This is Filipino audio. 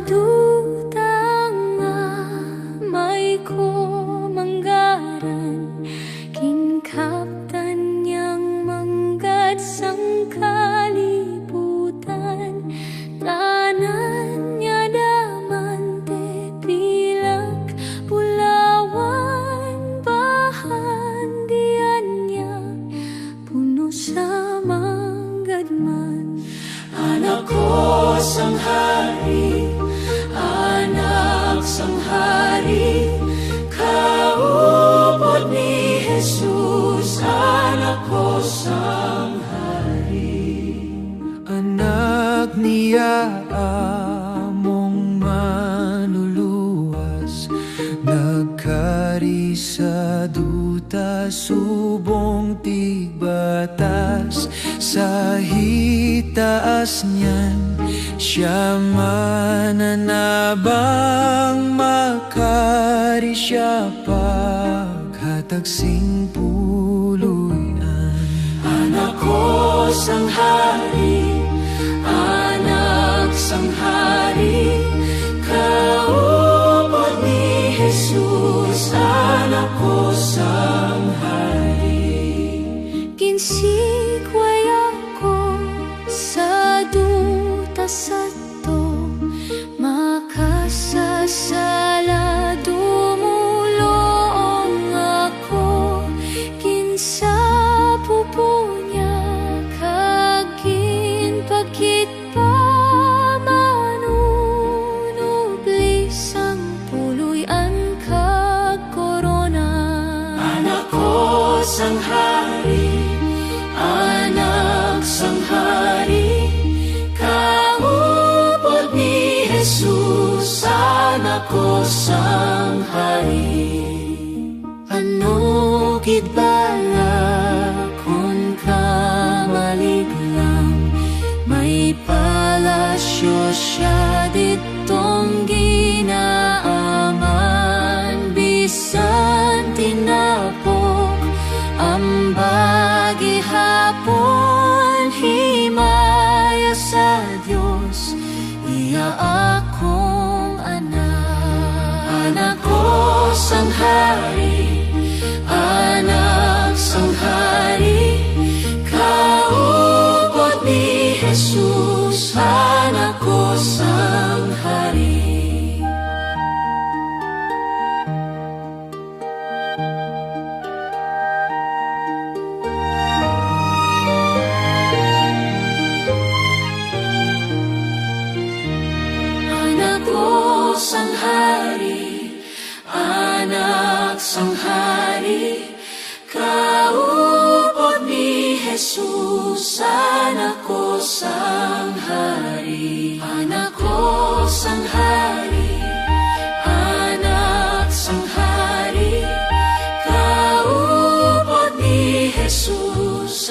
duta nga may ko manggaran, kinkaptan niyang manggad sang kalibutan. Tanan niya damante pilak pulawan, bahandian niya puno sa manggadman. Anak ko sang hari, anak sang hari, kaupod ni Jesus, anak ko sang hari. Anak niya among manuluwas, nagkari sa duta subong tigbatas. Sa hitaas niyan siya mananabang, makari siya paghatag sing puluyan. Anak ko sang hari, anak sang hari, kaupod ni Jesus, anak ko sang hari. Kinsikway ako sa duta sato, makasasala dumulong ako. Kinsa pupunya kagin pagkit pa manunublis ang puluyan kag korona. Anak ko sang hari, anak sang hari, kaupod ni Jesus, anak ko sang hari. Ano gid bala kung kamaliglang, may palasyo siya ditong ginaaman. Bisan tinapok ang bagihapon, himaya sa Diyos, iya akong anak. Anak ko sang hari, anak sang hari, kaupod ni Jesus, anak ko sang hari. Anak ko sang hari, anak sang hari, kaupod ni Jesus, anak ko sang hari. Anak ko sang hari, anak sang hari, kaupod ni Jesus,